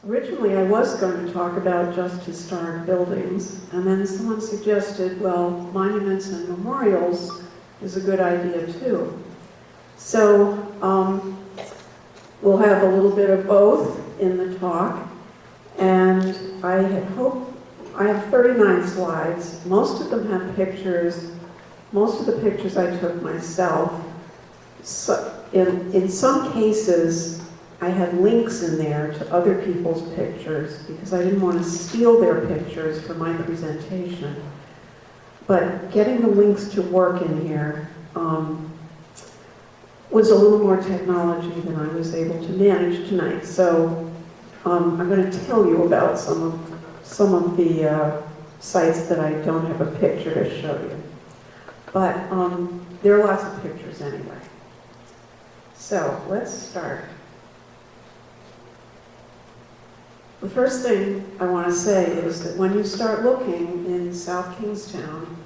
Originally, I was going to talk about just historic buildings, and then someone suggested, well, monuments and memorials is a good idea too. So we'll have a little bit of both in the talk, and I have 39 slides. Most of them have pictures. Most of the pictures I took myself. So in some cases, I had links in there to other people's pictures because I didn't want to steal their pictures for my presentation. But getting the links to work in here was a little more technology than I was able to manage tonight. So I'm going to tell you about some of the sites that I don't have a picture to show you. But there are lots of pictures anyway. So let's start. The first thing I want to say is that when you start looking in South Kingstown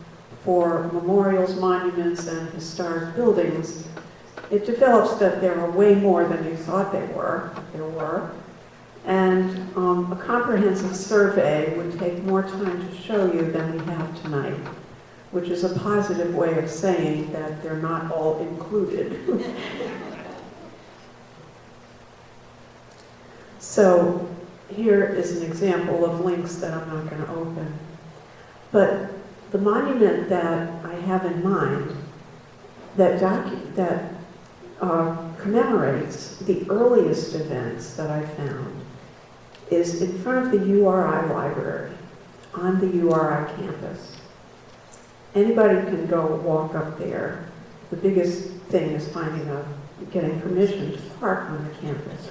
for memorials, monuments, and historic buildings, it develops that there are way more than you thought there were. And a comprehensive survey would take more time to show you than we have tonight, which is a positive way of saying that they're not all included. So here is an example of links that I'm not going to open. But the monument that I have in mind that commemorates the earliest events that I found is in front of the URI library on the URI campus. Anybody can go walk up there. The biggest thing is getting permission to park on the campus.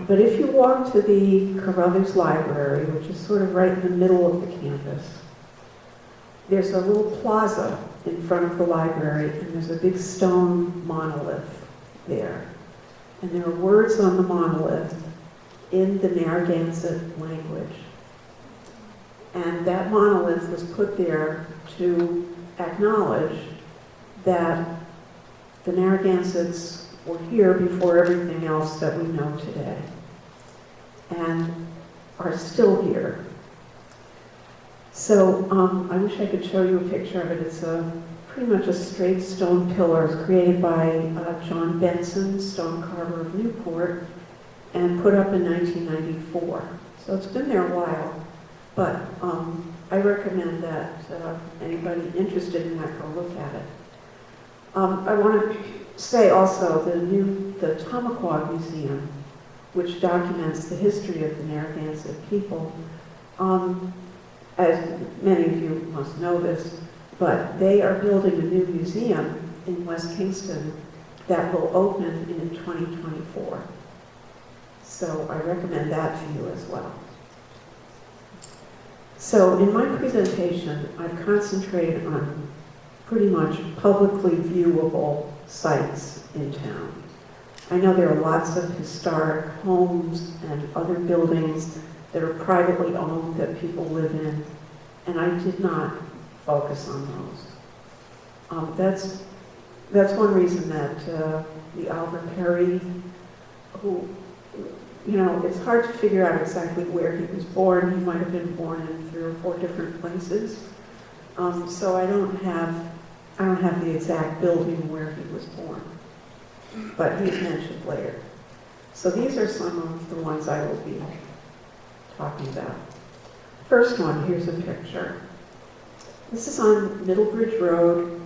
But if you walk to the Carruthers Library, which is sort of right in the middle of the campus, there's a little plaza in front of the library, and there's a big stone monolith there. And there are words on the monolith in the Narragansett language. And that monolith was put there to acknowledge that the Narragansetts were here before everything else that we know today, and are still here. So I wish I could show you a picture of it. It's pretty much a straight stone pillar created by John Benson, stone carver of Newport, and put up in 1994. So it's been there a while, but I recommend that anybody interested in that go look at it. I want to say also the Tamaqua Museum, which documents the history of the Narragansett people. As many of you must know this, but they are building a new museum in West Kingston that will open in 2024. So I recommend that to you as well. So in my presentation, I've concentrated on pretty much publicly viewable sites in town. I know there are lots of historic homes and other buildings that are privately owned that people live in, and I did not focus on those. That's one reason that the Albert Perry, who, it's hard to figure out exactly where he was born. He might have been born in 3 or 4 different places. So I don't have the exact building where he was born, but he's mentioned later. So these are some of the ones I will be talking about. First one, here's a picture. This is on Middlebridge Road,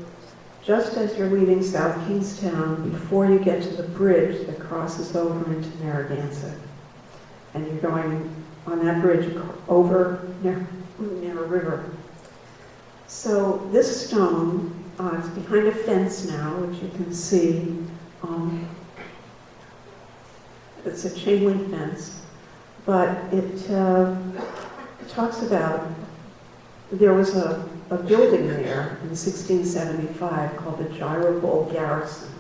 just as you're leaving South Kingstown, before you get to the bridge that crosses over into Narragansett. And you're going on that bridge over Narrow River. So this stone, it's behind a fence now, which you can see. It's a chain link fence, but it talks about there was a building there in 1675 called the Gyrobull Garrison.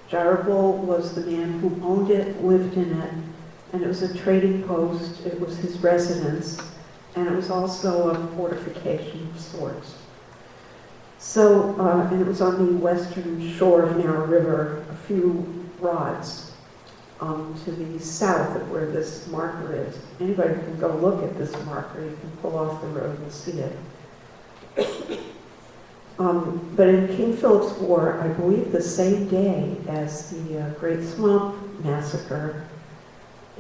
Gyrobull was the man who owned it, lived in it, and it was a trading post. It was his residence, and it was also a fortification of sorts. So, and it was on the western shore of Narrow River, a few rods to the south of where this marker is. Anybody can go look at this marker. You can pull off the road and see it. But in King Philip's War, I believe the same day as the Great Swamp Massacre,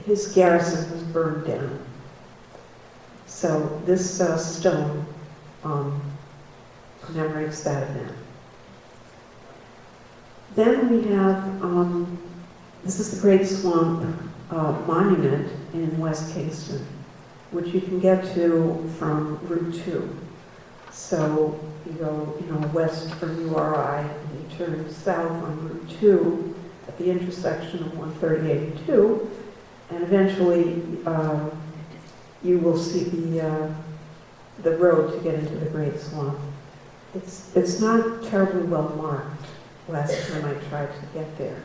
his garrison was burned down. So this stone commemorates that event. Then we have, this is the Great Swamp Monument in West Kingston, which you can get to from Route 2. So you go, west from URI, and you turn south on Route 2 at the intersection of 138 and 2, and eventually you will see the road to get into the Great Swamp. It's not terribly well marked last time I tried to get there.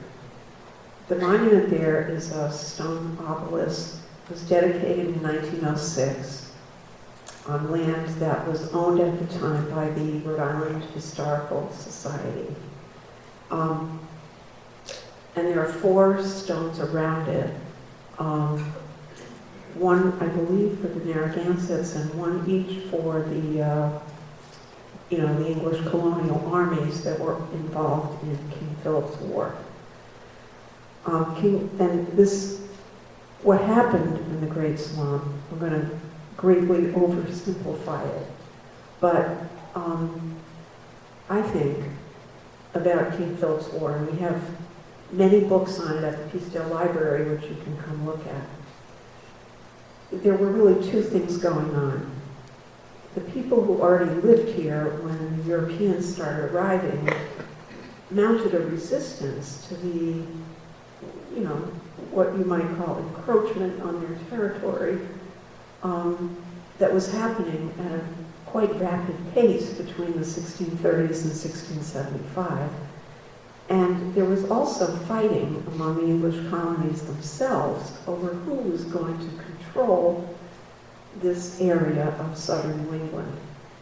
The monument there is a stone obelisk. It was dedicated in 1906 on land that was owned at the time by the Rhode Island Historical Society. And there are 4 stones around it. One, I believe, for the Narragansetts, and one each for the the English colonial armies that were involved in King Philip's War. What happened in the Great Swamp, I'm going to greatly oversimplify it, but I think about King Philip's War, and we have many books on it at the Peacedale Library, which you can come look at. There were really 2 things going on. The people who already lived here when the Europeans started arriving mounted a resistance to the, what you might call encroachment on their territory that was happening at a quite rapid pace between the 1630s and 1675. And there was also fighting among the English colonies themselves over who was going to control this area of southern New England,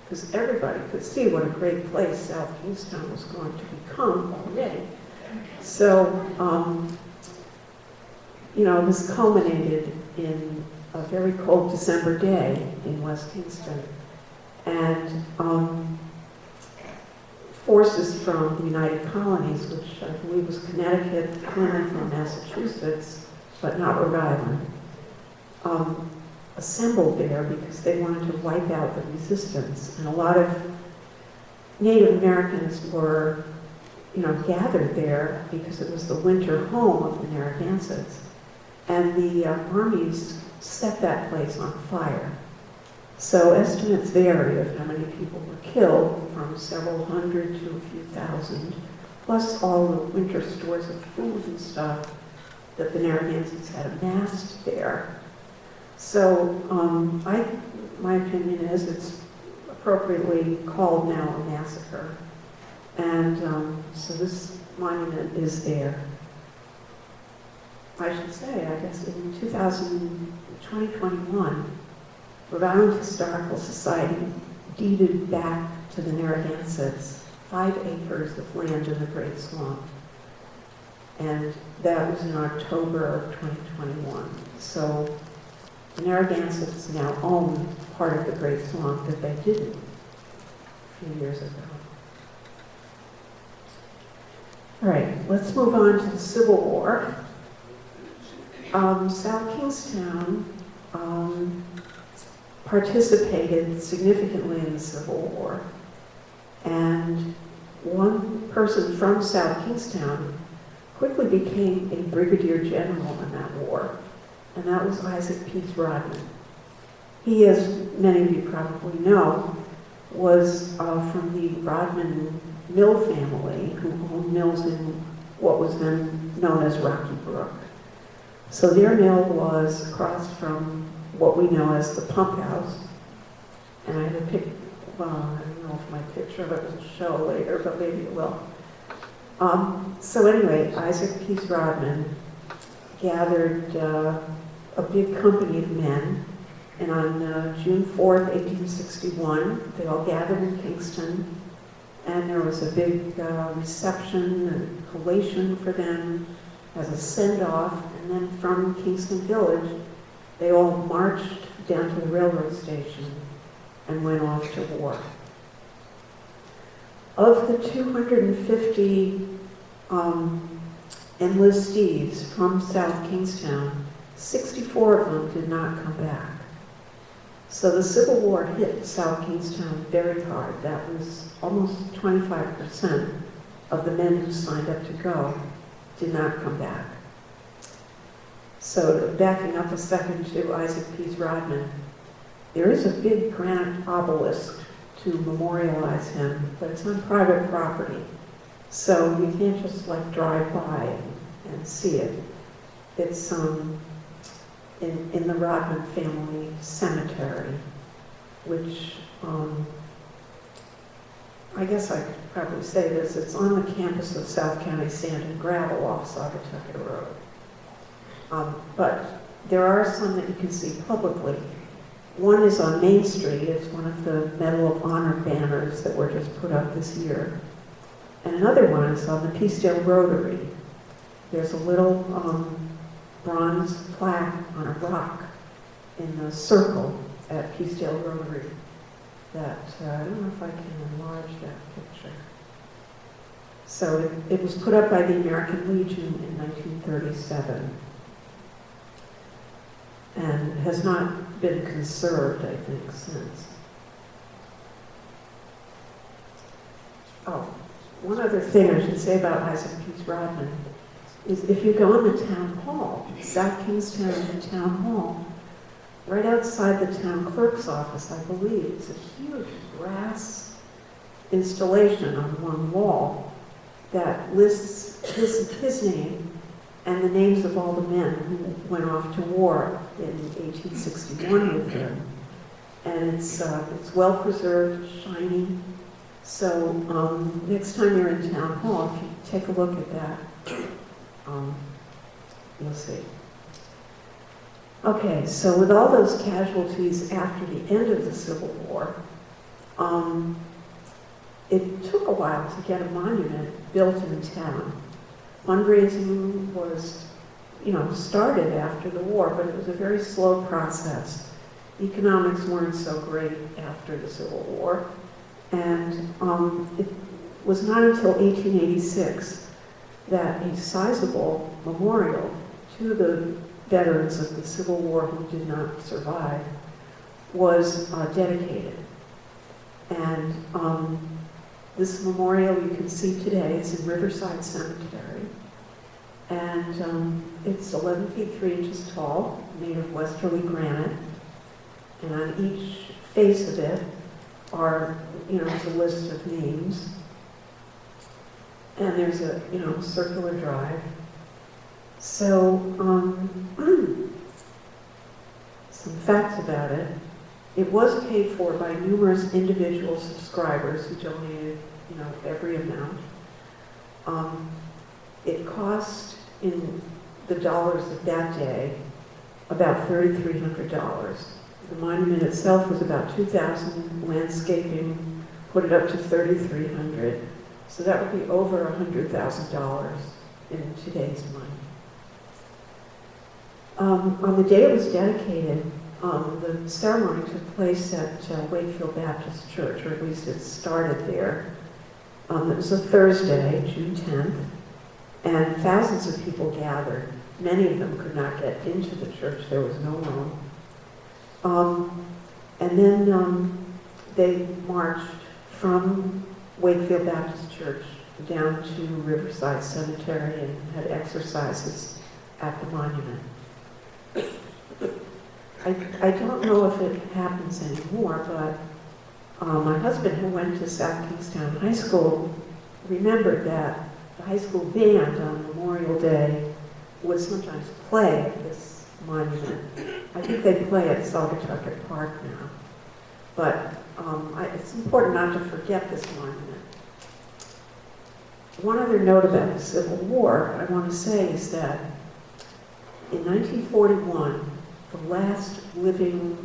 because everybody could see what a great place South Kingstown was going to become already. So, this culminated in a very cold December day in West Kingston, and forces from the United Colonies, which I believe was Connecticut, Plymouth, and Massachusetts, but not Rhode Island, assembled there because they wanted to wipe out the resistance. And a lot of Native Americans were, gathered there because it was the winter home of the Narragansetts. And the armies set that place on fire. So estimates vary of how many people were killed, from several hundred to a few thousand, plus all the winter stores of food and stuff that the Narragansetts had amassed there. So my opinion is it's appropriately called now a massacre. And so this monument is there. I should say, I guess in 2021, Rhode Island Historical Society deeded back to the Narragansetts 5 acres of land in the Great Swamp. And that was in October of 2021. So the Narragansetts now own part of the Great Swamp that they didn't a few years ago. All right, let's move on to the Civil War. South Kingstown participated significantly in the Civil War, and one person from South Kingstown quickly became a brigadier general in that war, and that was Isaac Pease Rodman. He, as many of you probably know, was from the Rodman Mill family, who owned mills in what was then known as Rocky Brook. So their mill was across from what we know as the pump house. And I have a pic, well, I don't know if my picture of it will show later, but maybe it will. So anyway, Isaac Pease Rodman gathered a big company of men, and on June 4th, 1861, they all gathered in Kingston, and there was a big reception and collation for them as a send-off, and And then from Kingston Village, they all marched down to the railroad station and went off to war. Of the 250 enlistees from South Kingstown, 64 of them did not come back. So the Civil War hit South Kingstown very hard. That was almost 25% of the men who signed up to go did not come back. So backing up a second to Isaac Pease Rodman, there is a big granite obelisk to memorialize him, but it's on private property. So you can't just like drive by and see it. It's in the Rodman family cemetery, which I guess I could probably say this, it's on the campus of South County Sand and Gravel off Saugatucket Road. But there are some that you can see publicly. One is on Main Street. It's one of the Medal of Honor banners that were just put up this year. And another one is on the Peacedale Rotary. There's a little bronze plaque on a rock in the circle at Peacedale Rotary that, I don't know if I can enlarge that picture. So it was put up by the American Legion in 1937 and has not been conserved, I think, since. Oh, one other thing I should say about Isaac Pease Rodman is if you go in the town hall, South Kingstown Town Hall, right outside the town clerk's office, I believe, it's a huge brass installation on one wall that lists his name and the names of all the men who went off to war in 1861 with him. And it's well preserved, shiny. So next time you're in town hall, if you take a look at that, you'll see. Okay, so with all those casualties after the end of the Civil War, it took a while to get a monument built in town. Fundraising was, started after the war, but it was a very slow process. Economics weren't so great after the Civil War, and it was not until 1886 that a sizable memorial to the veterans of the Civil War who did not survive was dedicated. And this memorial you can see today is in Riverside Cemetery. And it's 11 feet 3 inches tall, made of westerly granite. And on each face of it are, there's a list of names. And there's a, circular drive. So, some facts about it. It was paid for by numerous individual subscribers who donated, every amount. It cost, in the dollars of that day, about $3,300. The monument itself was about $2,000. Landscaping put it up to $3,300. So that would be over $100,000 in today's money. On the day it was dedicated, the ceremony took place at Wakefield Baptist Church, or at least it started there. It was a Thursday, June 10th, and thousands of people gathered. Many of them could not get into the church. There was no room. And then they marched from Wakefield Baptist Church down to Riverside Cemetery and had exercises at the monument. I don't know if it happens anymore, but my husband, who went to South Kingstown High School, remembered that the high school band on Memorial Day would sometimes play at this monument. I think they play at Saugatucket Park now. But it's important not to forget this monument. One other note about the Civil War I want to say is that in 1941, the last living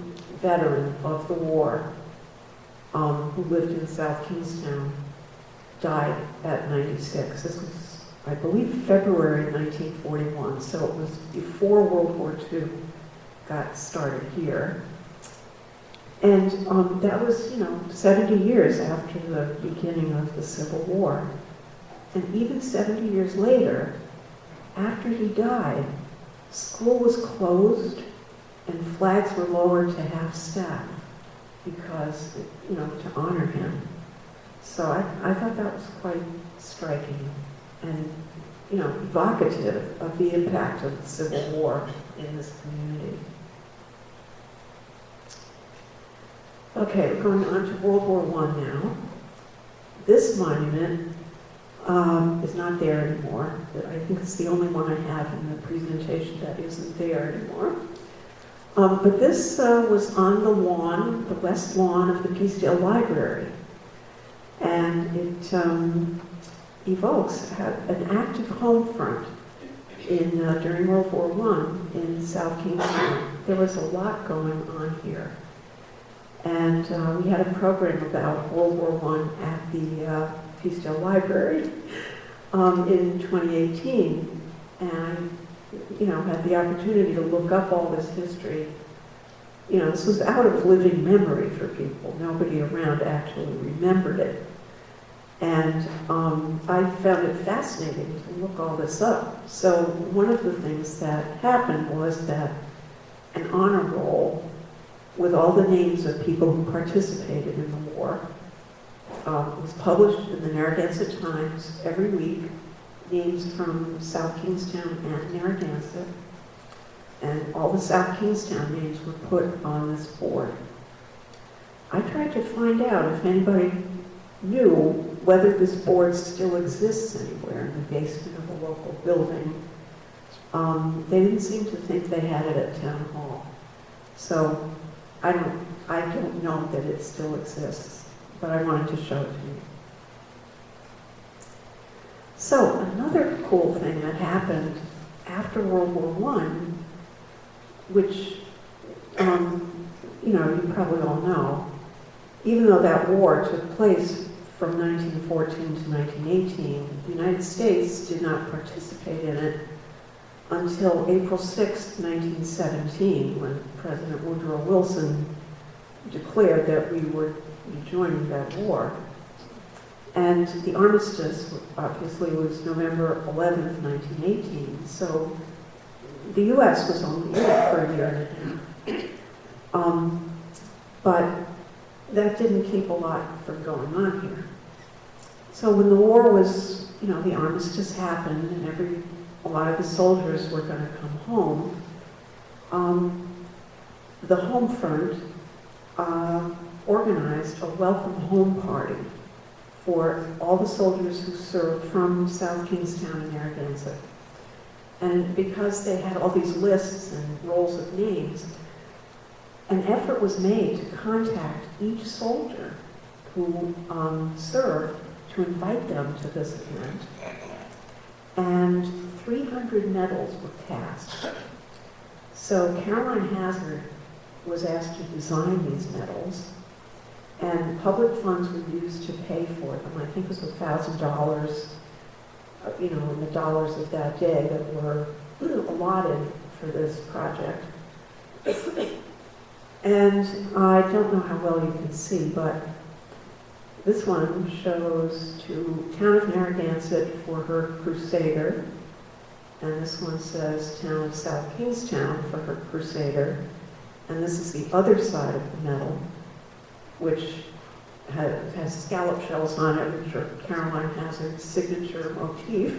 veteran of the war who lived in South Kingstown died at 96. This was I believe, February 1941, so it was before World War II got started here. And that was, 70 years after the beginning of the Civil War. And even 70 years later, after he died, school was closed and flags were lowered to half staff because, to honor him. So I thought that was quite striking and, evocative of the impact of the Civil War in this community. Okay, we're going on to World War I now. This monument is not there anymore. I think it's the only one I have in the presentation that isn't there anymore. But this was on the lawn, the west lawn of the Peacedale Library. And it evokes an active home front during World War I in South Kingstown. There was a lot going on here. And we had a program about World War I at the Peacedale Library in 2018. And I had the opportunity to look up all this history. This was out of living memory for people. Nobody around actually remembered it. And I found it fascinating to look all this up. So one of the things that happened was that an honor roll with all the names of people who participated in the war was published in the Narragansett Times every week. Names from South Kingstown and Narragansett. And all the South Kingstown names were put on this board. I tried to find out if anybody knew whether this board still exists anywhere in the basement of a local building. They didn't seem to think they had it at Town Hall. So I don't know that it still exists, but I wanted to show it to you. So another cool thing that happened after World War I, which, you probably all know, even though that war took place from 1914 to 1918, the United States did not participate in it until April 6, 1917, when President Woodrow Wilson declared that we would be joining that war. And the armistice, obviously, was November 11th, 1918, so the U.S. was only in it for a year and a half. But that didn't keep a lot from going on here. So when the war was, the armistice happened and a lot of the soldiers were going to come home, the home front organized a welcome home party for all the soldiers who served from South Kingstown and Narragansett. And because they had all these lists and rolls of names, an effort was made to contact each soldier who served to invite them to this event. And 300 medals were cast. So Caroline Hazard was asked to design these medals, and public funds were used to pay for them. I think it was $1,000, in the dollars of that day that were allotted for this project. And I don't know how well you can see, but this one shows to Town of Narragansett for her Crusader, and this one says Town of South Kingstown for her Crusader, and this is the other side of the medal, which has scallop shells on it, which are Caroline Hazard's signature motif.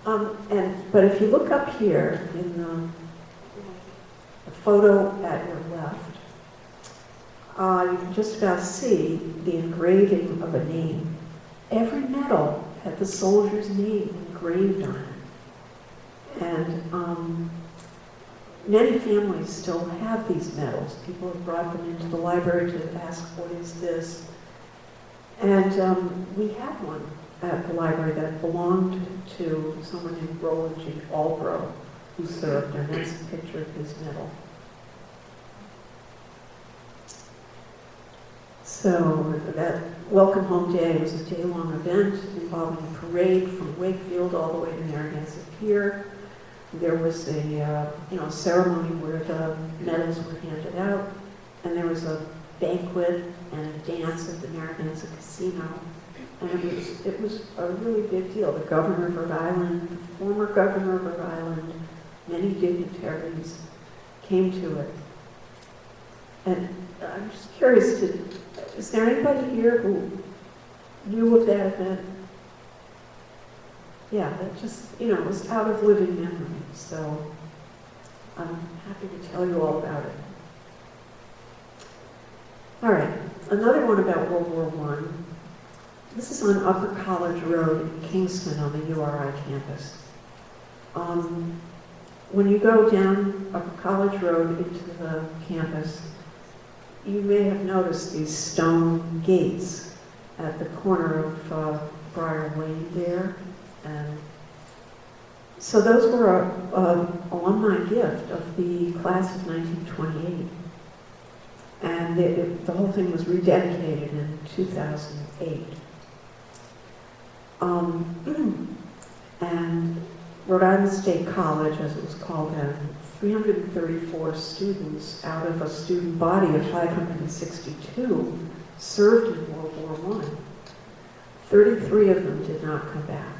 But if you look up here in the photo at your left, you can just about see the engraving of a name. Every medal had the soldier's name engraved on it. And many families still have these medals. People have brought them into the library to ask, what is this? And we have one at the library that belonged to someone named Roland G. Albro, who served, and that's a picture of his medal. So Welcome Home Day was a day-long event involving a parade from Wakefield all the way to Narragansett Pier. There was a ceremony where the medals were handed out, and there was a banquet and a dance at the Narragansett Casino. And it was a really big deal. The governor of Rhode Island, the former governor of Rhode Island, many dignitaries came to it. And I'm just curious, is there anybody here who knew of that event? Yeah, that just, it was out of living memory. So I'm happy to tell you all about it. All right, another one about World War I. This is on Upper College Road in Kingston on the URI campus. When you go down Upper College Road into the campus, you may have noticed these stone gates at the corner of Briar Lane there. And so those were an alumni gift of the class of 1928. And the whole thing was rededicated in 2008. And Rhode Island State College, as it was called then, 334 students out of a student body of 562 served in World War I. 33 of them did not come back.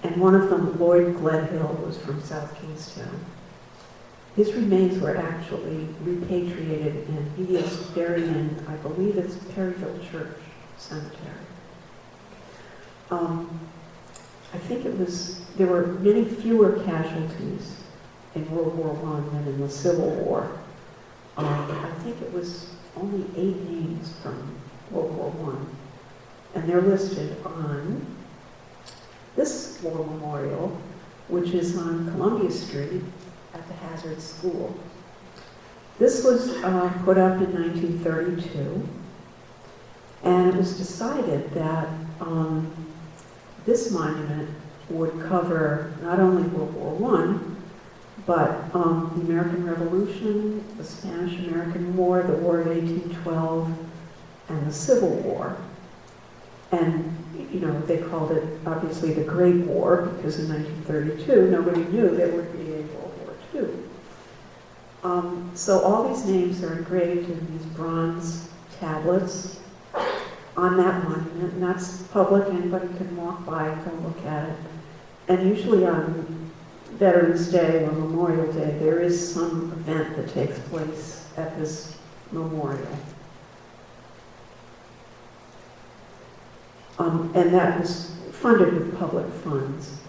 And one of them, Lloyd Gledhill, was from South Kingstown. His remains were actually repatriated, and he is buried in, I believe it's Perryville Church Cemetery. I think there were many fewer casualties in World War I than in the Civil War. I think it was only 8 names from World War I. And they're listed on this war memorial, which is on Columbia Street at the Hazard School. This was put up in 1932, and it was decided that this monument would cover not only World War I, but the American Revolution, the Spanish-American War, the War of 1812, and the Civil War. And, they called it, obviously, the Great War, because in 1932, nobody knew there would be a World War II. So all these names are engraved in these bronze tablets on that monument, and that's public. Anybody can walk by, go look at it. And usually on Veterans Day or Memorial Day, there is some event that takes place at this memorial. And that was funded with public funds.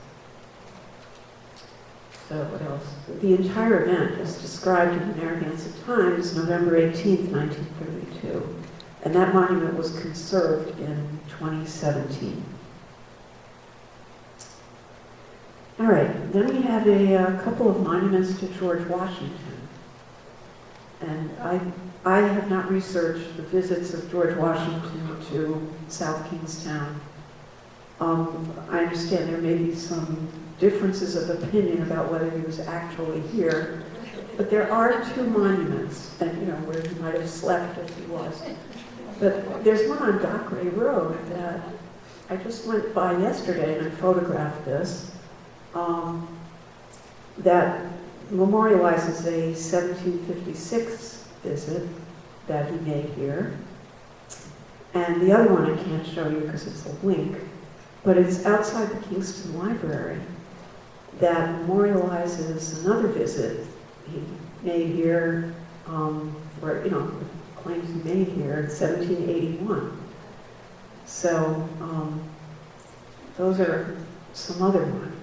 So what else? The entire event is described in the Narragansett Times, November 18th, 1932. And that monument was conserved in 2017. All right, then we have a couple of monuments to George Washington. And I have not researched the visits of George Washington to South Kingstown. I understand there may be some differences of opinion about whether he was actually here, but there are 2 monuments, and where he might have slept if he was. But there's one on Dockeray Road that I just went by yesterday and I photographed this, that memorializes a 1756 visit that he made here. And the other one I can't show you because it's a link, but it's outside the Kingston Library that memorializes another visit he made here, where, claims he made here in 1781. So those are some other monuments.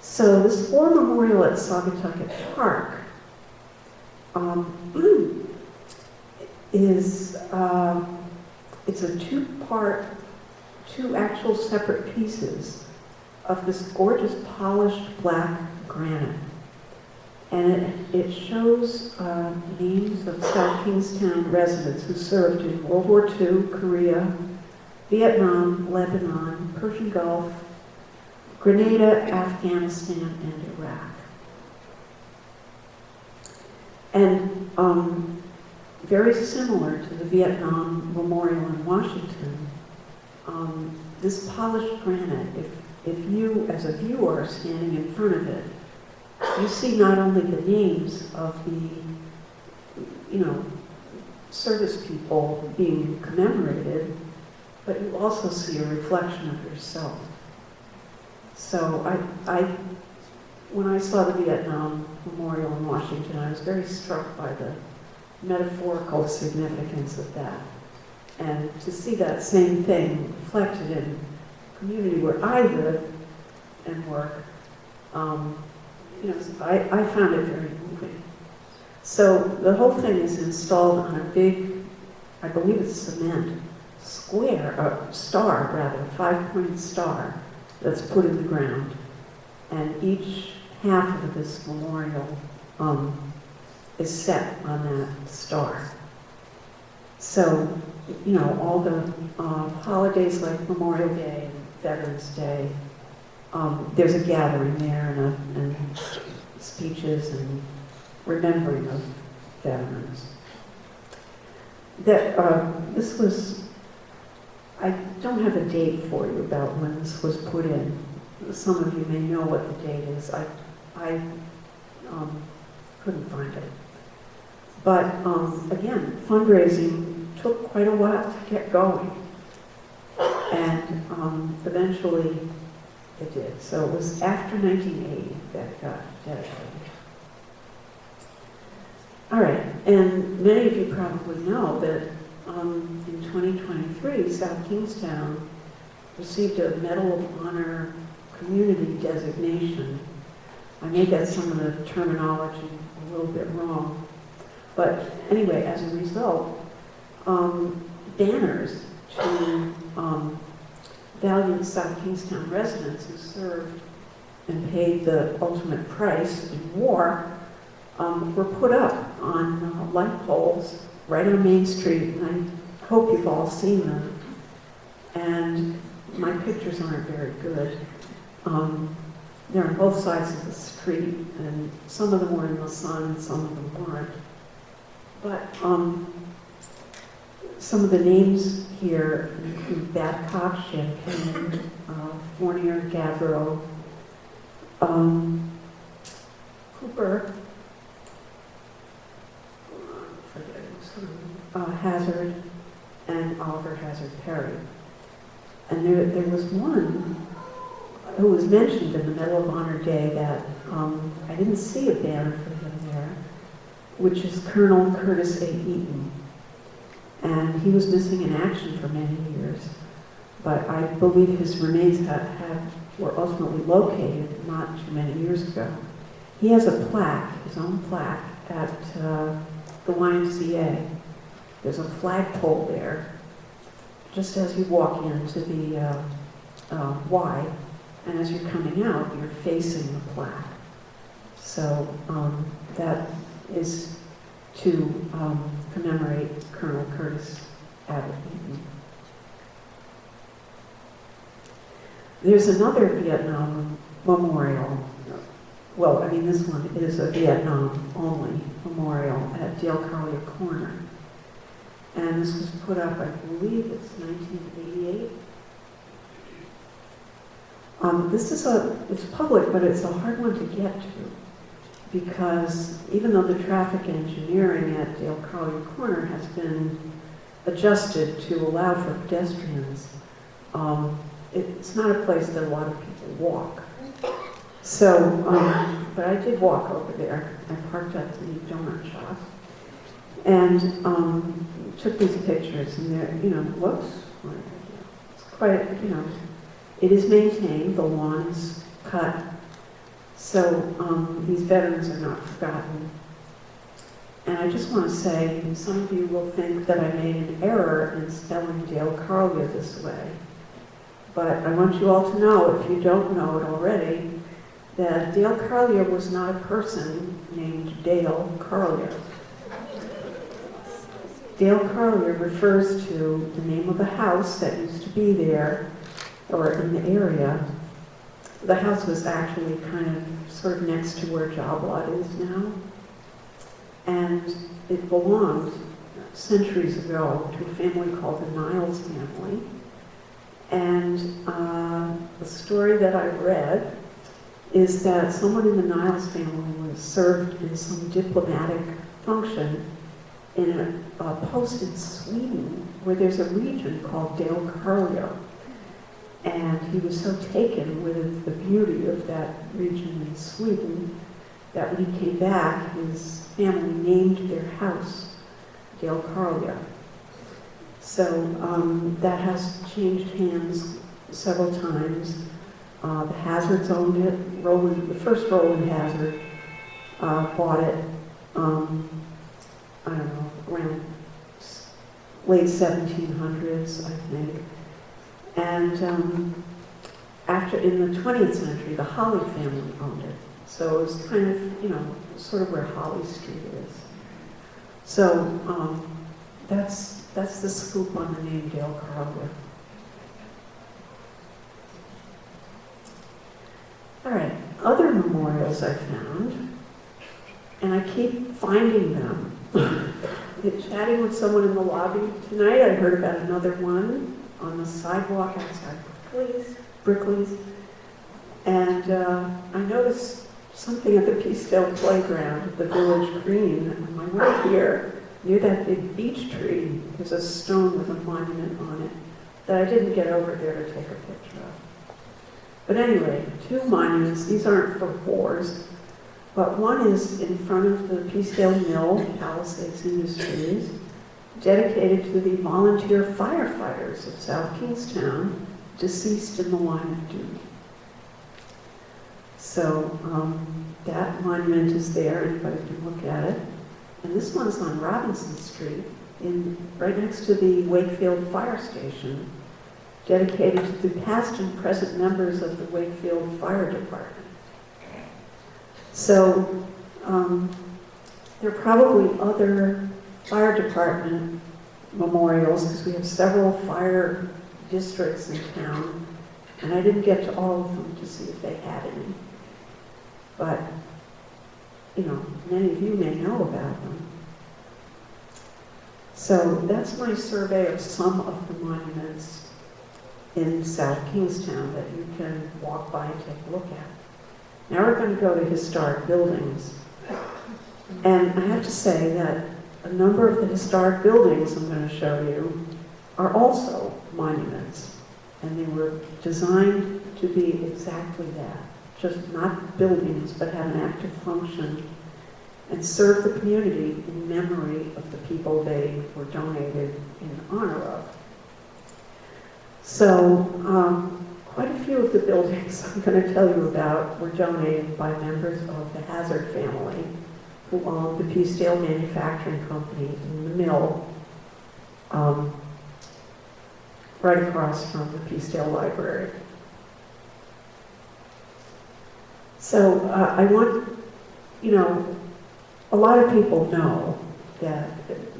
So this war memorial at Saugatucket Park is it's a 2-part, 2 actual separate pieces of this gorgeous polished black granite. And it shows names of South Kingstown residents who served in World War II, Korea, Vietnam, Lebanon, Persian Gulf, Grenada, Afghanistan, and Iraq. And very similar to the Vietnam Memorial in Washington. This polished granite, if you as a viewer are standing in front of it, you see not only the names of the, service people being commemorated, but you also see a reflection of yourself. So when I saw the Vietnam Memorial in Washington, I was very struck by the metaphorical significance of that. And to see that same thing reflected in the community where I live and work, I found it very moving. So the whole thing is installed on a big, I believe it's cement, star, a 5-pointed star that's put in the ground. And each half of this memorial is set on that star. So, all the holidays like Memorial Day and Veterans Day, there's a gathering there and speeches and remembering of veterans. This was, I don't have a date for you about when this was put in. Some of you may know what the date is. I couldn't find it. But again, fundraising took quite a while to get going. And eventually it did. So it was after 1980 that it got dedicated. All right, and many of you probably know that in 2023, South Kingstown received a Medal of Honor community designation. I may get some of the terminology a little bit wrong. But anyway, as a result, banners to valiant South Kingstown residents who served and paid the ultimate price in war were put up on light poles right on Main Street, and I hope you've all seen them. And my pictures aren't very good. They're on both sides of the street, and some of them were in the sun, and some of them weren't. But some of the names here include Babcock, Champagne, Fournier, Gabbro, Cooper, Hazard, and Oliver Hazard Perry. And there was one who was mentioned in the Medal of Honor Day that I didn't see a banner for him there, which is Colonel Curtis A. Eaton. And he was missing in action for many years, but I believe his remains were ultimately located not too many years ago. He has a plaque, his own plaque, at the YMCA. There's a flagpole there, just as you walk into the Y, and as you're coming out, you're facing the plaque. So that is to commemorate Colonel Curtis Abbott Eaton. There's another Vietnam memorial. Well, I mean, this one is a Vietnam-only memorial at Dale Collier Corner. And this was put up, I believe it's 1988. It's public, but it's a hard one to get to, because even though the traffic engineering at Dale Collier Corner has been adjusted to allow for pedestrians, it's not a place that a lot of people walk. So, but I did walk over there. I parked at the donut shop and took these pictures, and they're, whoops, it's quite, it is maintained, the lawn is cut, so these veterans are not forgotten. And I just want to say, and some of you will think that I made an error in spelling Dale Collier this way, but I want you all to know, if you don't know it already, that Dale Collier was not a person named Dale Collier. Dale Collier refers to the name of the house that used to be there, or in the area. The house was actually kind of sort of next to where Job Lot is now. And it belonged centuries ago to a family called the Niles family. And the story that I read is that someone in the Niles family was served in some diplomatic function in a post in Sweden where there's a region called Dalecarlia. And he was so taken with the beauty of that region in Sweden that when he came back, his family named their house Dalecarlia. So that has changed hands several times. The Hazards owned it. The first Roland Hazard bought it, I don't know, around late 1700s, I think. And after, in the 20th century, the Holly family owned it. So it was kind of, sort of where Holly Street is. So that's the scoop on the name Dalecarlia. All right, other memorials I found, and I keep finding them. Chatting with someone in the lobby tonight, I heard about another one on the sidewalk outside Brickley's, and I noticed something at the Peacedale Playground, the Village Green. On my way here, near that big beech tree, there's a stone with a monument on it that I didn't get over there to take a picture of. But anyway, two monuments. These aren't for wars, but one is in front of the Peacedale Mill, Palisades Industries, dedicated to the volunteer firefighters of South Kingstown, deceased in the line of duty. So that monument is there, anybody can look at it. And this one's on Robinson Street, right next to the Wakefield Fire Station, dedicated to the past and present members of the Wakefield Fire Department. So there are probably other fire department memorials, because we have several fire districts in town, and I didn't get to all of them to see if they had any. But, many of you may know about them. So that's my survey of some of the monuments in South Kingstown that you can walk by and take a look at. Now we're going to go to historic buildings. And I have to say that a number of the historic buildings I'm going to show you are also monuments. And they were designed to be exactly that. Just not buildings, but have an active function and serve the community in memory of the people they were donated in honor of. So quite a few of the buildings I'm going to tell you about were donated by members of the Hazard family, who owned the Peacedale Manufacturing Company in the mill, right across from the Peacedale Library. So I want, a lot of people know that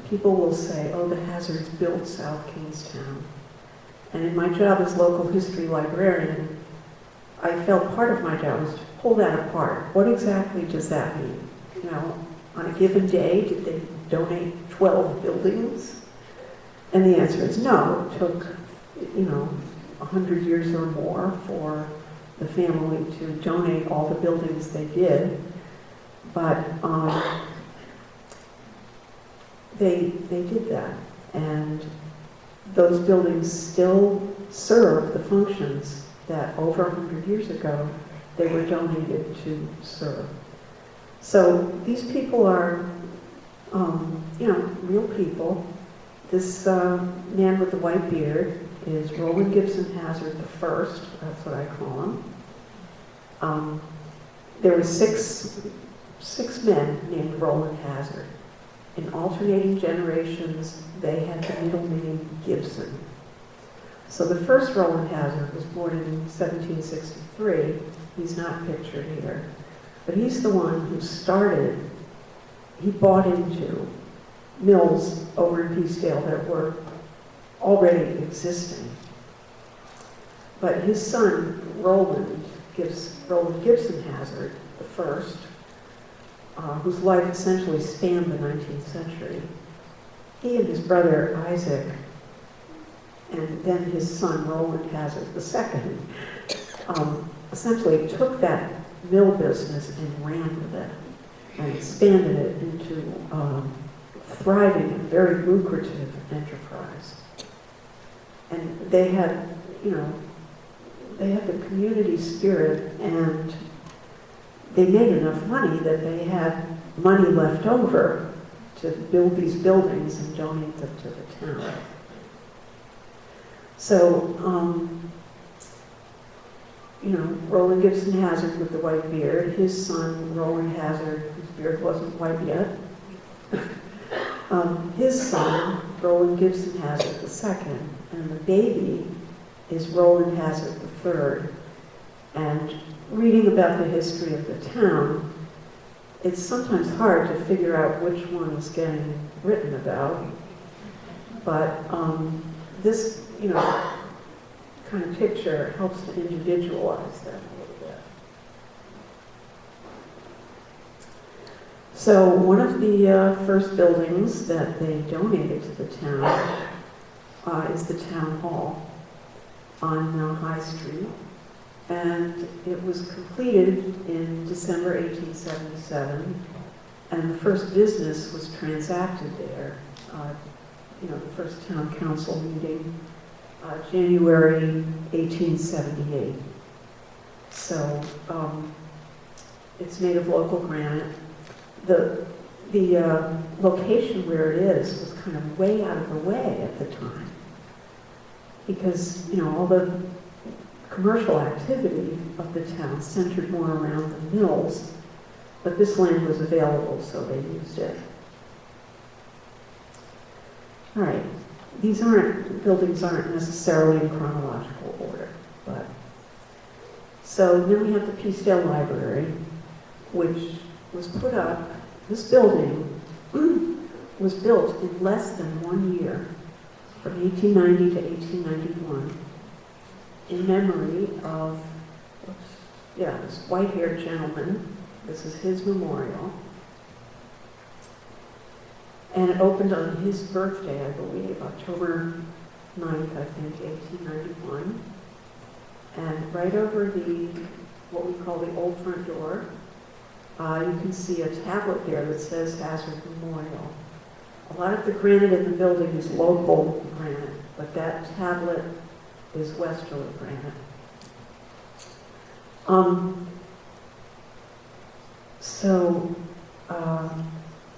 people will say, oh, the Hazards built South Kingstown. And in my job as local history librarian, I felt part of my job was to pull that apart. What exactly does that mean? On a given day, did they donate 12 buildings? And the answer is no. It took, 100 years or more for the family to donate all the buildings they did. But they did that. And those buildings still serve the functions that over 100 years ago they were donated to serve. So these people are, real people. This man with the white beard is Roland Gibson Hazard the First. That's what I call him. There were six men named Roland Hazard. In alternating generations, they had the middle name Gibson. So the first Roland Hazard was born in 1763. He's not pictured here. But he's the one who he bought into mills over in Peacedale that were already existing. But his son, Roland Gibson Hazard, the first, whose life essentially spanned the 19th century, he and his brother Isaac, and then his son Roland Hazard II, essentially took that mill business and ran with it and expanded it into thriving and very lucrative enterprise. And they had, they had the community spirit, and they made enough money that they had money left over to build these buildings and donate them to the town. So, Roland Gibson Hazard with the white beard, his son, Roland Hazard, whose beard wasn't white yet, his son, Roland Gibson Hazard II, and the baby is Roland Hazard III. And reading about the history of the town, it's sometimes hard to figure out which one is getting written about. But this, kind of picture helps to individualize them a little bit. So one of the first buildings that they donated to the town is the town hall on High Street. And it was completed in December 1877, and the first business was transacted there. The first town council meeting, January 1878. So it's made of local granite. The location where it is was kind of way out of the way at the time, because all the commercial activity of the town centered more around the mills, but this land was available, so they used it. All right, these buildings aren't necessarily in chronological order, but. So then we have the Peacedale Library, which was put up, this building was built in less than 1 year, from 1890 to 1891. In memory of, this white-haired gentleman. This is his memorial. And it opened on his birthday, I believe, October 9th, I think, 1891. And right over what we call the old front door, you can see a tablet there that says Hazard Memorial. A lot of the granite in the building is local granite, but that tablet is westerly granite.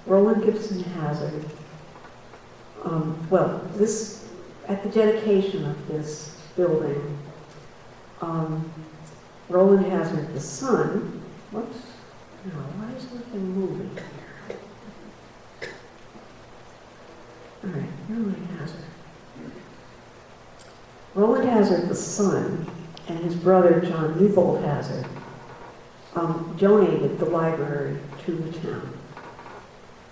Roland Gibson Hazard, at the dedication of this building, Roland Hazard, the son, why is everything moving here? All right, Roland Hazard. Roland Hazard, the son, and his brother, John Newbold Hazard, donated the library to the town.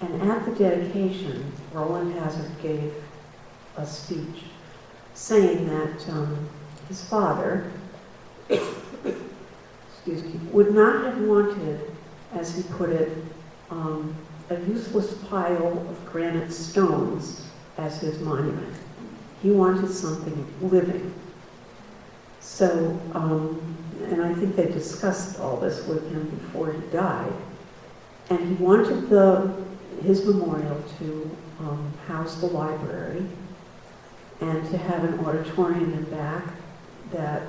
And at the dedication, Roland Hazard gave a speech saying that his father, would not have wanted, as he put it, a useless pile of granite stones as his monument. He wanted something living. So, and I think they discussed all this with him before he died. And he wanted his memorial to house the library and to have an auditorium in back that,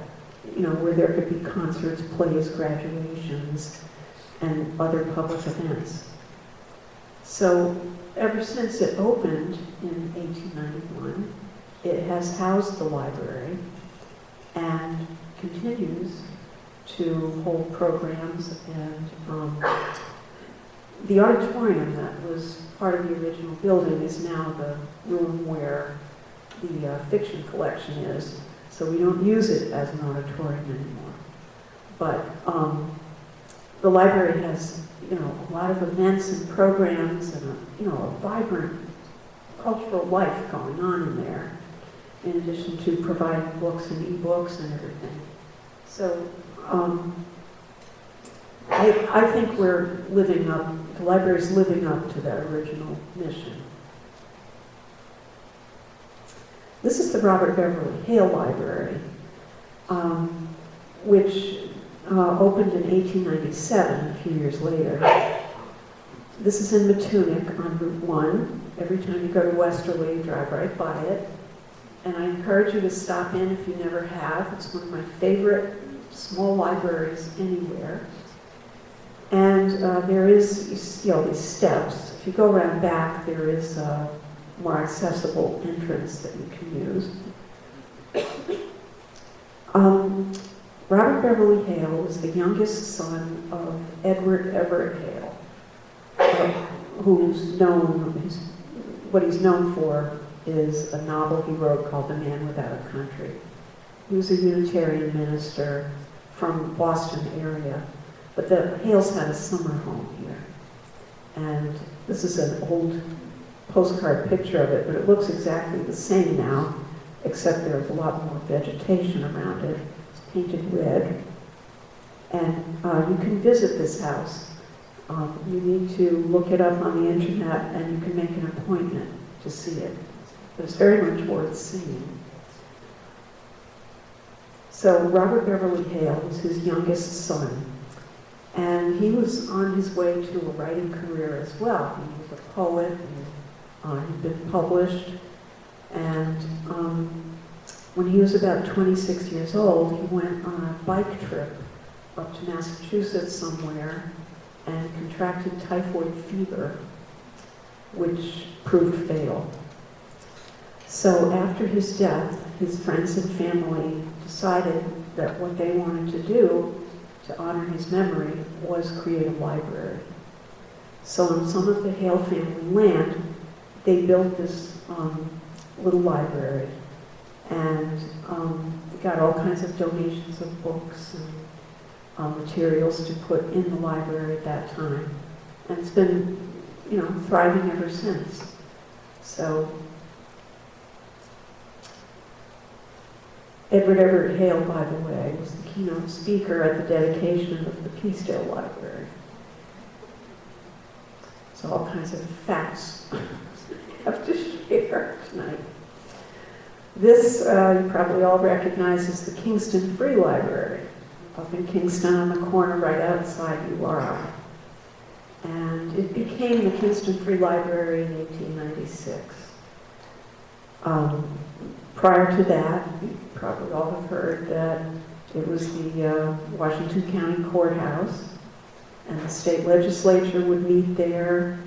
where there could be concerts, plays, graduations, and other public events. So ever since it opened in 1891, it has housed the library and continues to hold programs, and the auditorium that was part of the original building is now the room where the fiction collection is, so we don't use it as an auditorium anymore. But the library has, a lot of events and programs and a vibrant cultural life going on in there, in addition to providing books and e-books and everything. So I think the library's living up to that original mission. the Robert Beverly Hale Library, which opened in 1897, a few years later. This is in Matunic on Route 1. Every time you go to Westerly, you drive right by it. And I encourage you to stop in if you never have. It's one of my favorite small libraries anywhere. And there is, you see all these steps. If you go around back, there is a more accessible entrance that you can use. Robert Beverly Hale was the youngest son of Edward Everett Hale, who's known, what he's known for is a novel he wrote called The Man Without a Country. He was a Unitarian minister from Boston area, but the Hales had a summer home here. And this is an old postcard picture of it, but it looks exactly the same now, except there's a lot more vegetation around it. It's painted red. And you can visit this house. You need to look it up on the internet and you can make an appointment to see it. But it's very much worth seeing. So Robert Beverly Hale was his youngest son. And he was on his way to a writing career as well. He was a poet, and he'd been published. And when he was about 26 years old, he went on a bike trip up to Massachusetts somewhere and contracted typhoid fever, which proved fatal. So after his death, his friends and family decided that what they wanted to do to honor his memory was create a library. So on some of the Hale family land, they built this little library and got all kinds of donations of books and materials to put in the library at that time. And it's been, thriving ever since. So Edward Everett Hale, by the way, was the keynote speaker at the dedication of the Peacedale Library. So all kinds of facts I have to share tonight. This, you probably all recognize, is the Kingston Free Library, up in Kingston on the corner right outside URI. And it became the Kingston Free Library in 1896. Prior to that, you probably all have heard that it was the Washington County Courthouse, and the state legislature would meet there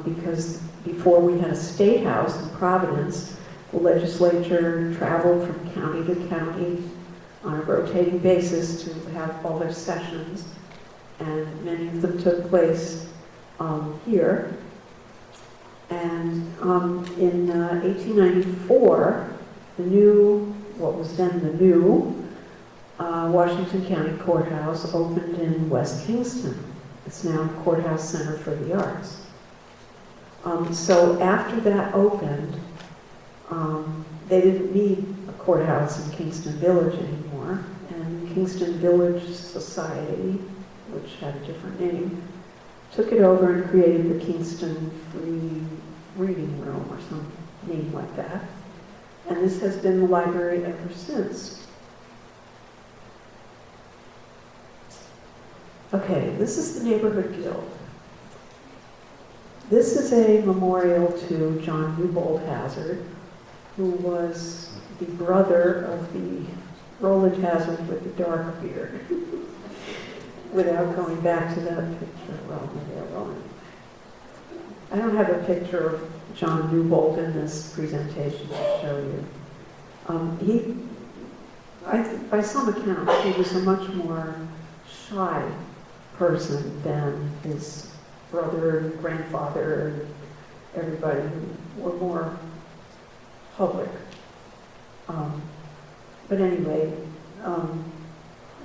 because before we had a state house in Providence, the legislature traveled from county to county on a rotating basis to have all their sessions, and many of them took place here. And in 1894, what was then the new Washington County Courthouse opened in West Kingston. It's now the Courthouse Center for the Arts. So after that opened, they didn't need a courthouse in Kingston Village anymore, and the Kingston Village Society, which had a different name, took it over and created the Kingston Free Reading Room or some name like that. And this has been the library ever since. Okay, this is the Neighborhood Guild. This is a memorial to John Newbold Hazard, who was the brother of the Roland Hazard with the dark beard. Without going back to that picture, well, maybe I will. I don't have a picture of John Newbold in this presentation to show you. By some accounts, he was a much more shy person than his brother and grandfather and everybody who were more public. But anyway,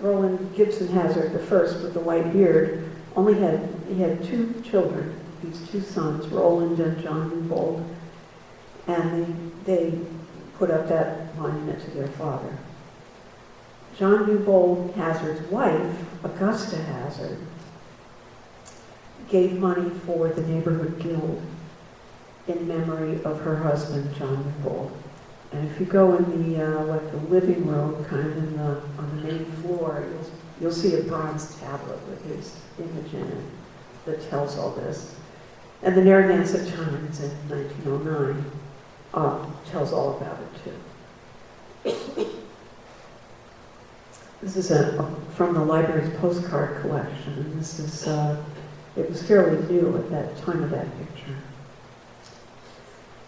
Roland Gibson Hazard, the first with the white beard, he had two children, these two sons, Roland and John Newbold, and they put up that monument to their father. John Newbold Hazard's wife, Augusta Hazard, gave money for the Neighborhood Guild in memory of her husband, John Newbold. And if you go in the, like the living room, kind of on the main floor, you'll see a bronze tablet with his image in it that tells all this. And the Narragansett Times in 1909 tells all about it too. This is from the library's postcard collection, and this is, it was fairly new at that time of that picture.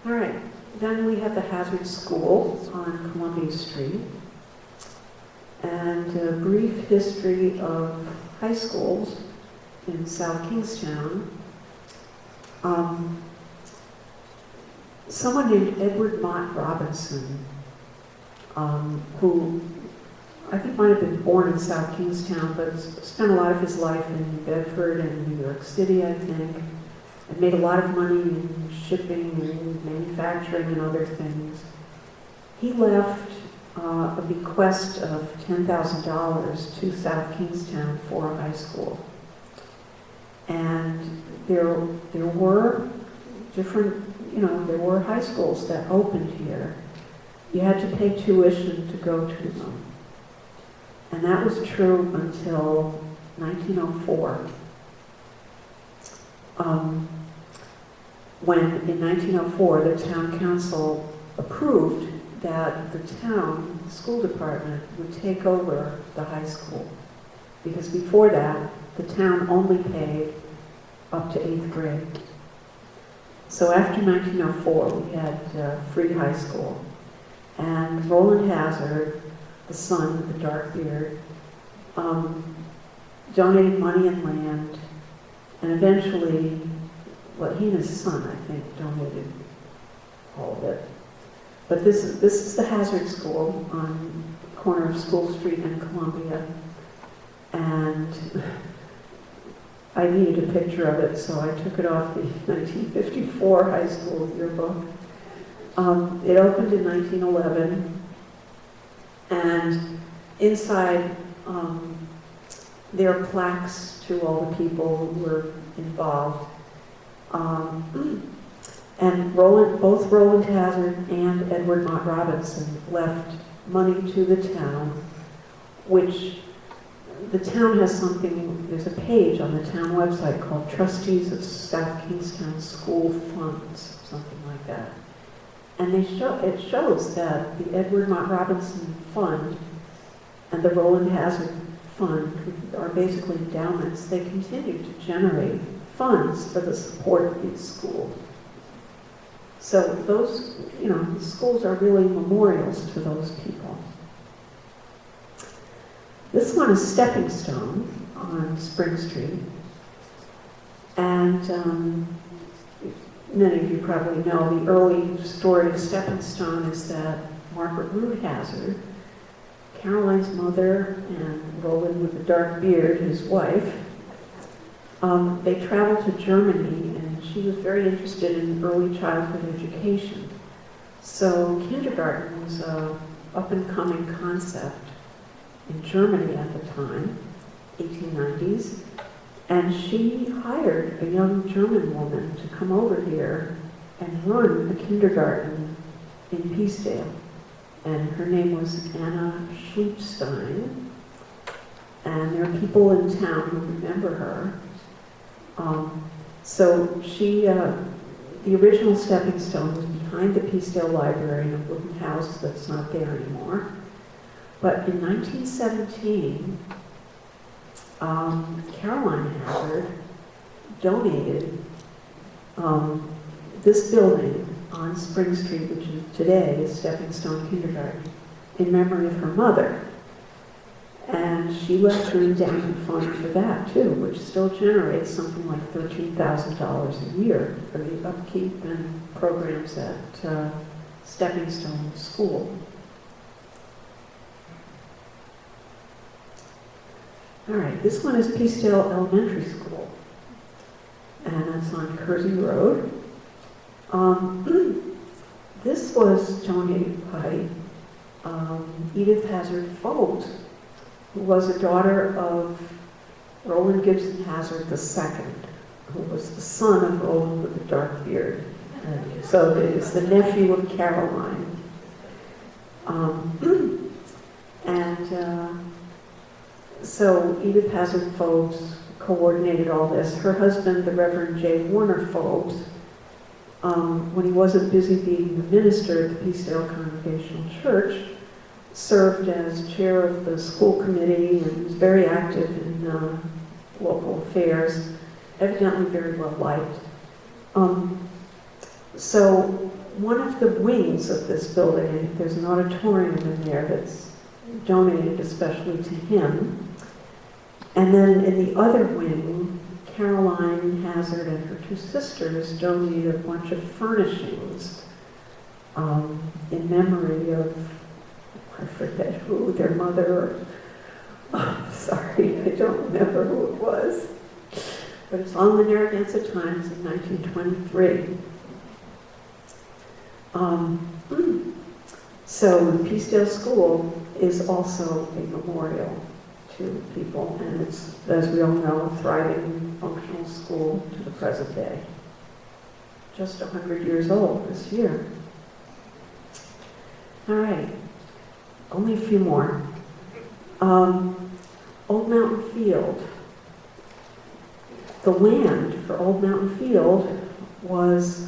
All right, then we have the Hazard School on Columbia Street, and a brief history of high schools in South Kingstown. Someone named Edward Mott Robinson, who I think might have been born in South Kingstown, but spent a lot of his life in Bedford and New York City, I think, and made a lot of money in shipping and manufacturing and other things. He left a bequest of $10,000 to South Kingstown for a high school. And there were different, there were high schools that opened here. You had to pay tuition to go to them. And that was true until 1904. When in 1904 the town council approved that the town school department would take over the high school. Because before that, the town only paid up to 8th grade. So after 1904, we had free high school. And Roland Hazard, the son with the dark beard, donated money and land, and eventually, he and his son, I think, donated all of it. But this is the Hazard School on the corner of School Street and Columbia, and I needed a picture of it, so I took it off the 1954 high school yearbook. It opened in 1911. And inside, there are plaques to all the people who were involved. And both Roland Hazard and Edward Mott Robinson left money to the town, which the town has something, there's a page on the town website called Trustees of South Kingstown School Funds, something like that. And it shows that the Edward Mott Robinson Fund and the Roland Hazard Fund are basically endowments. They continue to generate funds for the support of these schools. So those, the schools are really memorials to those people. This one is Stepping Stone on Spring Street. And many of you probably know the early story of Stepping Stone is that Margaret Root Hazard, Caroline's mother, and Roland with the dark beard, his wife, they traveled to Germany, and she was very interested in early childhood education. So kindergarten was an up-and-coming concept in Germany at the time, 1890s. And she hired a young German woman to come over here and run a kindergarten in Peacedale. And her name was Anna Schliepstein. And there are people in town who remember her. So she, the original Stepping Stone was behind the Peacedale Library in a wooden house that's not there anymore. But in 1917, Caroline Hazard donated this building on Spring Street, which is today is Stepping Stone Kindergarten, in memory of her mother. And she left an endowment fund for that too, which still generates something like $13,000 a year for the upkeep and programs at Stepping Stone School. All right, this one is Peacedale Elementary School, and that's on Kersey Road. This was donated by Edith Hazard Folt, who was a daughter of Roland Gibson Hazard II, who was the son of Roland with the dark beard. And so it's the nephew of Caroline. So Edith Hazard Phobes coordinated all this. Her husband, the Reverend J. Warner Phobes, when he wasn't busy being the minister at the Peacedale Congregational Church, served as chair of the school committee and was very active in local affairs, evidently very well liked. So one of the wings of this building, there's an auditorium in there that's donated especially to him. And then in the other wing, Caroline Hazard and her two sisters donated a bunch of furnishings in memory of, I forget who, their mother, sorry, I don't remember who it was, but it's on the Narragansett Times in 1923. So the Peacedale School is also a memorial to people, and it's, as we all know, a thriving, functional school to the present day. Just 100 years old this year. All right, only a few more. Old Mountain Field. The land for Old Mountain Field was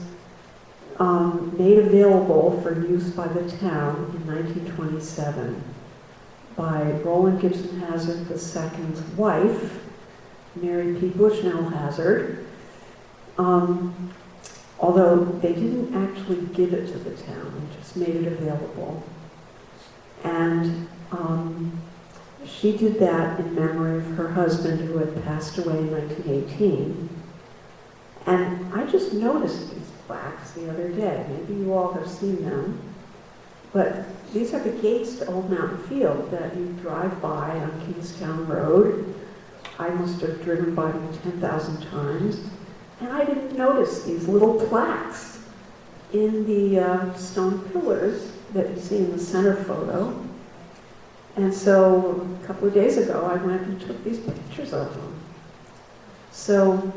made available for use by the town in 1927 by Roland Gibson Hazard II's wife, Mary P. Bushnell Hazard, although they didn't actually give it to the town, they just made it available. And she did that in memory of her husband, who had passed away in 1918. And I just noticed these plaques the other day. Maybe you all have seen them. But these are the gates to Old Mountain Field that you drive by on Kingstown Road. I must have driven by them 10,000 times. And I didn't notice these little plaques in the stone pillars that you see in the center photo. And so a couple of days ago, I went and took these pictures of them. So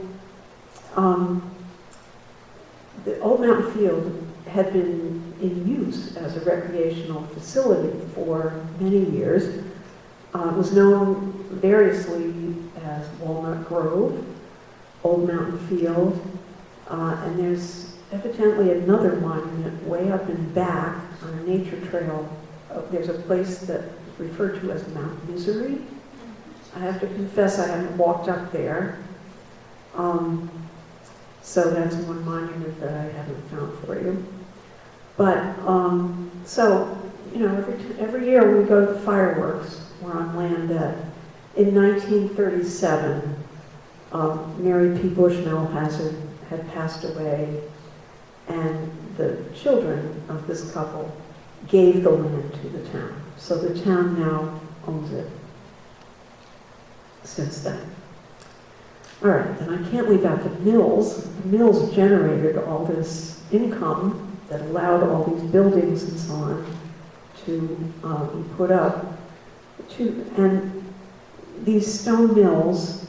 the Old Mountain Field had been in use as a recreational facility for many years. It was known variously as Walnut Grove, Old Mountain Field, and there's evidently another monument way up in back on a nature trail. There's a place that's referred to as Mount Misery. I have to confess I haven't walked up there. So that's one monument that I haven't found for you. But, so, you know, every year we go to the fireworks. We're on land that, in 1937, Mary P. Bushnell Hazard had passed away, and the children of this couple gave the land to the town. So the town now owns it since then. All right, and I can't leave out the mills. The mills generated all this income that allowed all these buildings and so on to be put up. And these stone mills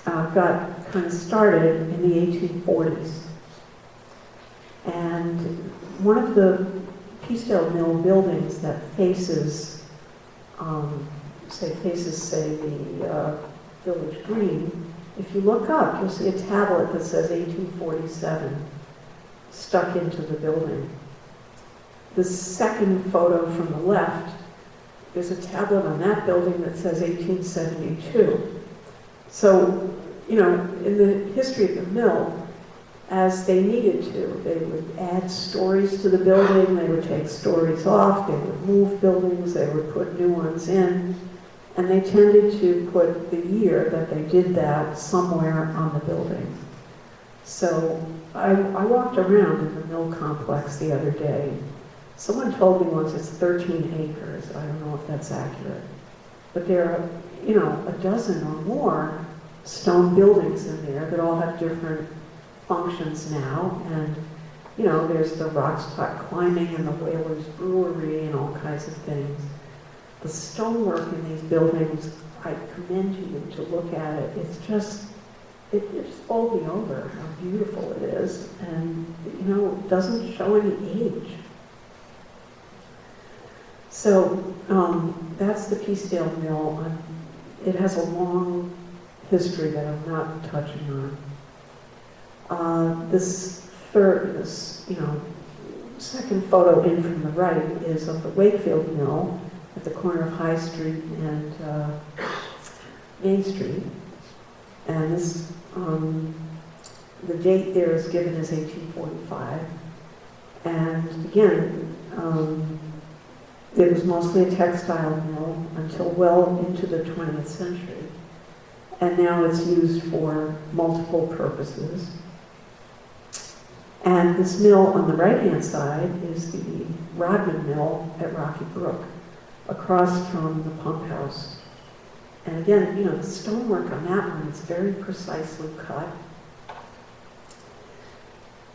got kind of started in the 1840s. And one of the Peacedale Mill buildings that faces, say the Village Green, if you look up, you'll see a tablet that says 1847 stuck into the building. The second photo from the left, there's a tablet on that building that says 1872. So, you know, in the history of the mill, as they needed to, they would add stories to the building, they would take stories off, they would move buildings, they would put new ones in, and they tended to put the year that they did that somewhere on the building. So I walked around in the mill complex the other day. Someone told me once it's 13 acres. I don't know if that's accurate. But there are, you know, a dozen or more stone buildings in there that all have different functions now. And, you know, there's the Rockstock Climbing and the Whalers Brewery and all kinds of things. The stonework in these buildings, I commend you to look at it. It's just, it just bowled me over how beautiful it is. And, you know, it doesn't show any age. So that's the Peacedale Mill. It has a long history that I'm not touching on. This second photo in from the right is of the Wakefield Mill at the corner of High Street and Main Street. And this, the date there is given as 1845. And again, it was mostly a textile mill until well into the 20th century. And now it's used for multiple purposes. And this mill on the right-hand side is the Rodman Mill at Rocky Brook, across from the pump house. And again, the stonework on that one is very precisely cut.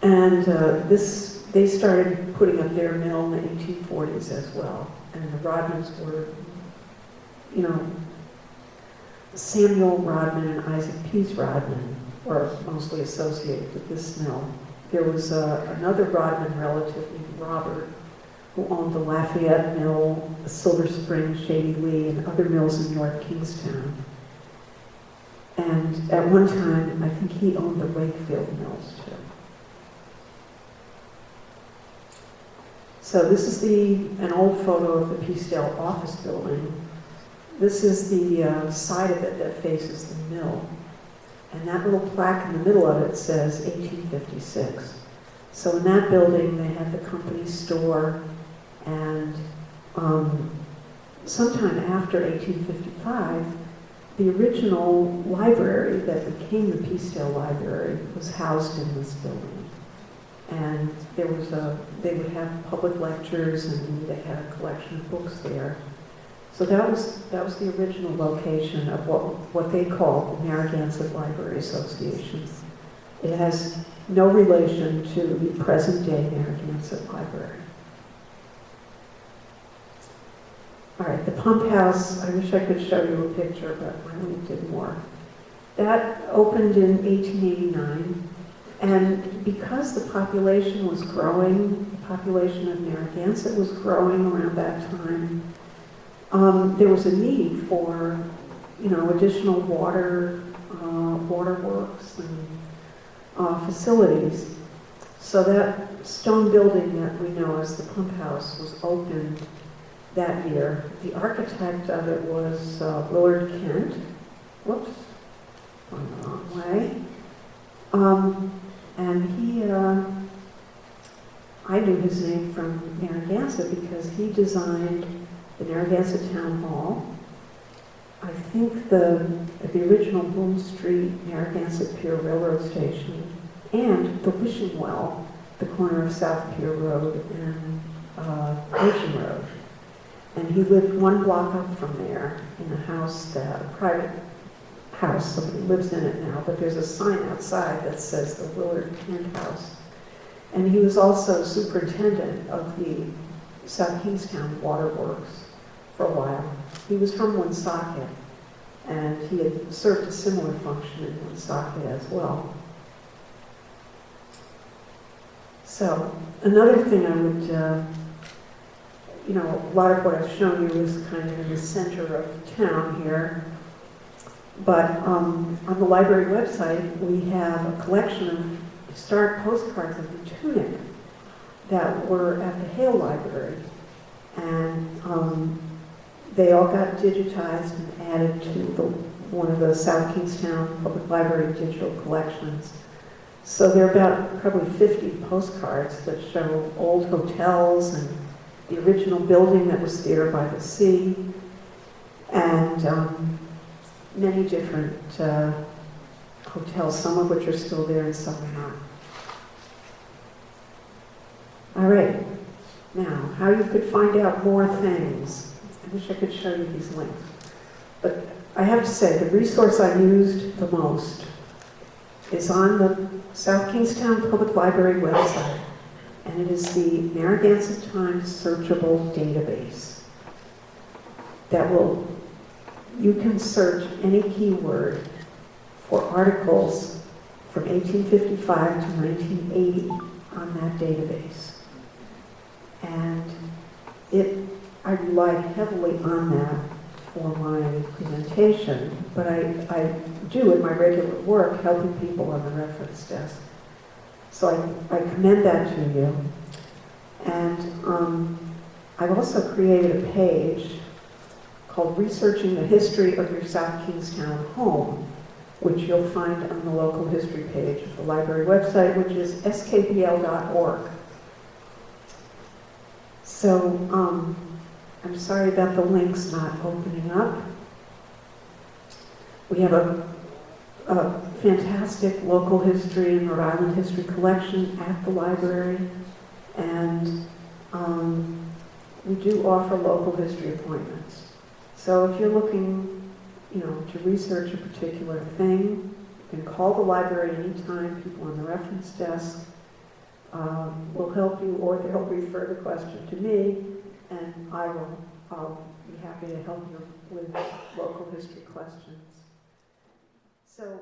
And they started putting up their mill in the 1840s as well. And the Rodmans were, Samuel Rodman and Isaac Pease Rodman were mostly associated with this mill. There was another Rodman relative named Robert, who owned the Lafayette Mill, the Silver Spring, Shady Lee, and other mills in North Kingstown. And at one time, I think he owned the Wakefield Mills too. So this is an old photo of the Peacedale office building. This is the side of it that faces the mill. And that little plaque in the middle of it says 1856. So in that building, they had the company store, and sometime after 1855, the original library that became the Peacedale Library was housed in this building. And they would have public lectures, and they had a collection of books there. So that was the original location of what they called the Narragansett Library Association. It has no relation to the present-day Narragansett Library. All right, the pump house, I wish I could show you a picture, but I only did more. That opened in 1889, and because the population was growing, the population of Narragansett was growing around that time, there was a need for, additional waterworks and facilities. So that stone building that we know as the pump house was opened that year. The architect of it was Willard Kent. Whoops, going the wrong way. And he, I knew his name from Narragansett because he designed the Narragansett Town Hall. I think the original Boone Street Narragansett Pier Railroad Station, and the wishing well, the corner of South Pier Road and Ocean Road. And he lived one block up from there in a house, a private house. Somebody lives in it now, but there's a sign outside that says the Willard Kent House. And he was also superintendent of the South Kingstown Waterworks for a while. He was from Woonsocket, and he had served a similar function in Woonsocket as well. So another thing I would, a lot of what I've shown you is kind of in the center of town here. But on the library website, we have a collection of historic postcards of the Tunic that were at the Hale Library. And they all got digitized and added to one of the South Kingstown Public Library digital collections. So there are about probably 50 postcards that show old hotels and the original building that was Theater by the Sea, and many different hotels, some of which are still there and some are not. All right, now, how you could find out more things. I wish I could show you these links. But I have to say, the resource I used the most is on the South Kingstown Public Library website, and it is the Narragansett Times searchable database. You can search any keyword for articles from 1855 to 1980 on that database. And I rely heavily on that for my presentation, but I do in my regular work helping people on the reference desk. So I commend that to you. And I've also created a page called Researching the History of Your South Kingstown Home, which you'll find on the local history page of the library website, which is skpl.org. So I'm sorry that the link's not opening up. We have a fantastic local history and Rhode Island history collection at the library, and we do offer local history appointments. So if you're looking, to research a particular thing, you can call the library anytime. People on the reference desk will help you, or they'll refer the question to me, and I'll be happy to help you with local history questions. So